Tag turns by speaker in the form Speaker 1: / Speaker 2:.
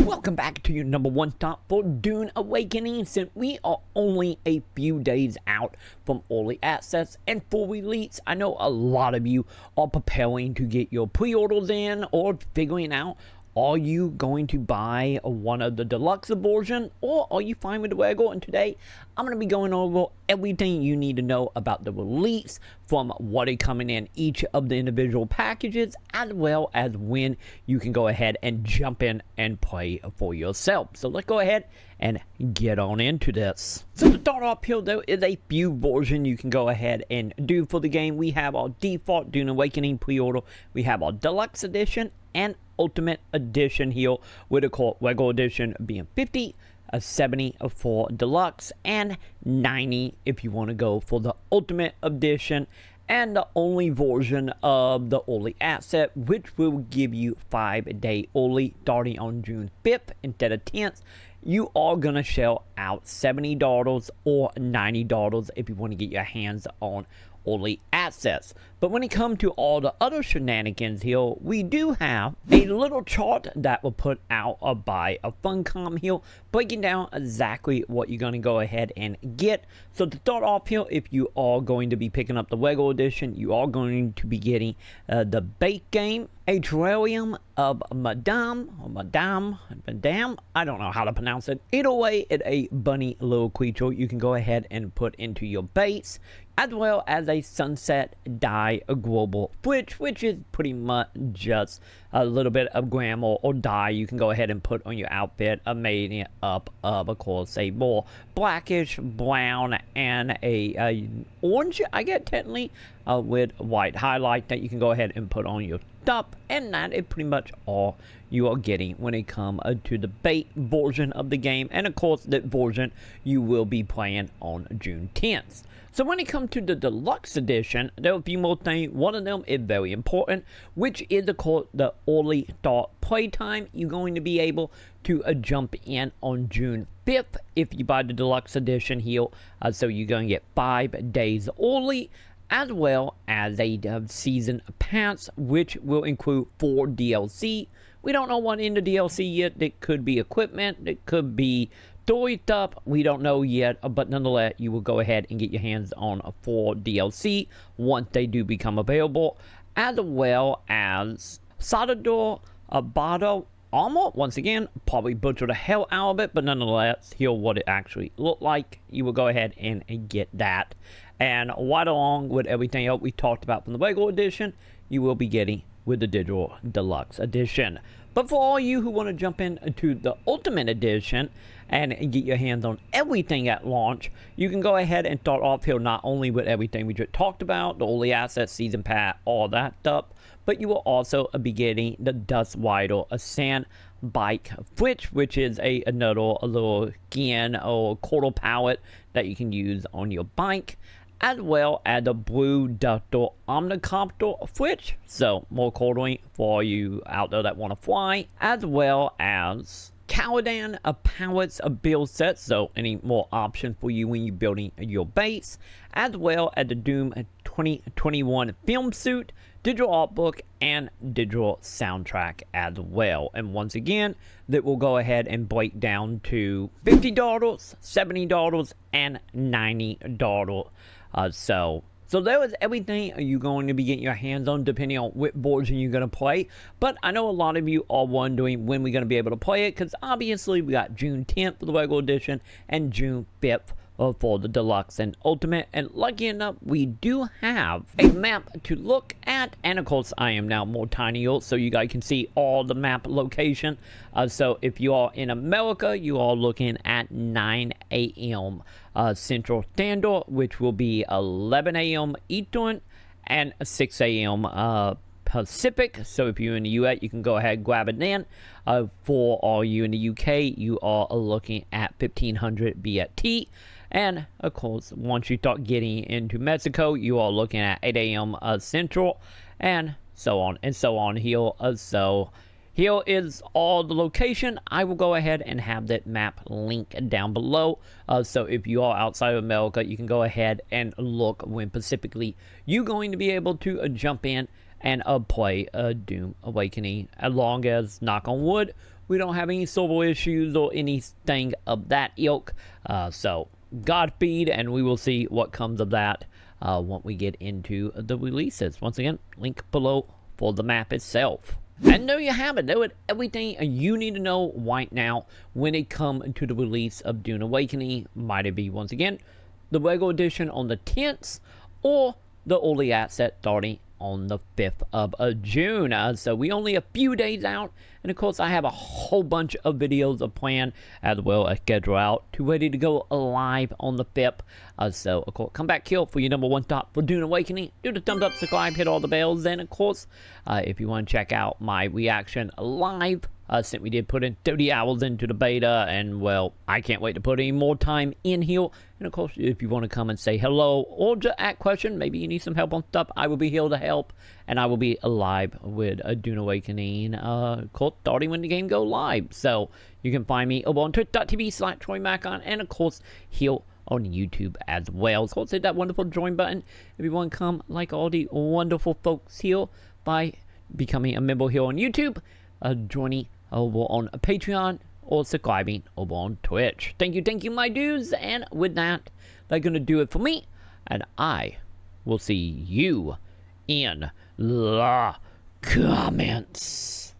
Speaker 1: Welcome back to your #1 stop for Dune Awakening, since we are only a few days out from early access and full release. I know a lot of you are preparing to get your pre-orders in or figuring out, are you going to buy one of the deluxe version or are you fine with the regular? And today I'm going to be going over everything you need to know about the release, from what is coming in each of the individual packages, as well as when you can go ahead and jump in and play for yourself. So let's go ahead and get on into this. So to start off here, there is a few versions you can go ahead and do for the game. We have our default Dune Awakening pre-order, we have our deluxe edition and ultimate edition here, with the regular edition being 50, 70 for deluxe, and 90 if you want to go for the ultimate edition. And the only version of the early asset, which will give you 5-day early starting on June 5th instead of 10th, you are going to shell out $70 or $90 if you want to get your hands on early access. But when it comes to all the other shenanigans here, we do have a little chart that will put out by a Funcom here, breaking down exactly what you're going to go ahead and get. So to start off here, if you are going to be picking up the regular edition, you are going to be getting the base game, a terrarium of Madame, I don't know how to pronounce it. Either way, it's a bunny little creature you can go ahead and put into your base, as well as a sunset dye global switch, which is pretty much just a little bit of glamour or dye you can go ahead and put on your outfit, made it up of course, a more blackish brown and a orange, I get technically, with white highlight that you can go ahead and put on your stuff. And that is pretty much all you are getting when it comes to the base version of the game. And of course, that version you will be playing on June 10th. So when it comes to the deluxe edition, there are a few more things. One of them is very important, which is of course the early start playtime. You're going to be able to jump in on June 5th if you buy the deluxe edition here. So you're going to get 5 days early, as well as a season pass, which will include 4 DLC. We don't know what in the DLC yet. It could be equipment, it could be story stuff, we don't know yet, but nonetheless, you will go ahead and get your hands on 4 DLC once they do become available, as well as Salvador Abado armor. Once again, probably butcher the hell out of it, but nonetheless, here's what it actually looked like. You will go ahead and get that. And right along with everything else we talked about from the regular edition, you will be getting with the digital deluxe edition. But for all you who want to jump into the ultimate edition and get your hands on everything at launch, you can go ahead and start off here not only with everything we just talked about, the early assets, season pass, all that stuff, but you will also be getting the Dust Rider Sand Bike Switch, which is another little skin or quarter palette that you can use on your bike, as well as the Blue Duster Omnicopter Switch, so more quartering for you out there that want to fly, as well as Caladan palettes build sets, so any more options for you when you're building your base, as well as the Doom 2021 film suit, digital art book, and digital soundtrack as well. And once again, that will go ahead and break down to $50, $70, and $90. So there is everything you're going to be getting your hands on, depending on what version you're going to play. But I know a lot of you are wondering when we're going to be able to play it, because obviously we got June 10th for the regular edition and June 5th for the deluxe and ultimate. And lucky enough, we do have a map to look at, and of course I am now more tinier so you guys can see all the map location. So if you are in America, you are looking at 9 a.m. Central Standard, which will be 11 a.m. Eastern and 6 a.m. Pacific. So if you're in the US, you can go ahead and grab it then. For all you in the UK, you are looking at 1500 BST. And of course, once you start getting into Mexico, you are looking at 8 a.m. Central, and so on and so on here. So here is all the location. I will go ahead and have that map link down below. So if you are outside of America, you can go ahead and look when specifically you're going to be able to jump in and play Dune Awakening, as long as, knock on wood, we don't have any server issues or anything of that ilk. So Godspeed, and we will see what comes of that when we get into the releases. Once again, link below for the map itself. And there you have it. There is everything you need to know right now when it comes to the release of Dune Awakening. Might it be, once again, the regular edition on the 10th or the early access starting on the 5th of June. So we only a few days out, and of course I have a whole bunch of videos planned as well as scheduled out to ready to go live on the 5th. So of course come back here for your #1 stop for Dune Awakening. Do the thumbs up, subscribe, hit all the bells, and of course if you want to check out my reaction live, since we did put in 30 hours into the beta, and well, I can't wait to put any more time in here. And of course, if you want to come and say hello or just ask questions, maybe you need some help on stuff, I will be here to help, and I will be alive with a Dune Awakening, of course, starting when the game go live. So you can find me over on twitch.tv/TroyMaconn, and of course here on YouTube as well. Of course, hit that wonderful join button if you want to come like all the wonderful folks here by becoming a member here on YouTube, joining over on Patreon, or subscribing over on Twitch. Thank you, my dudes. And with that, that's going to do it for me. And I will see you in the comments.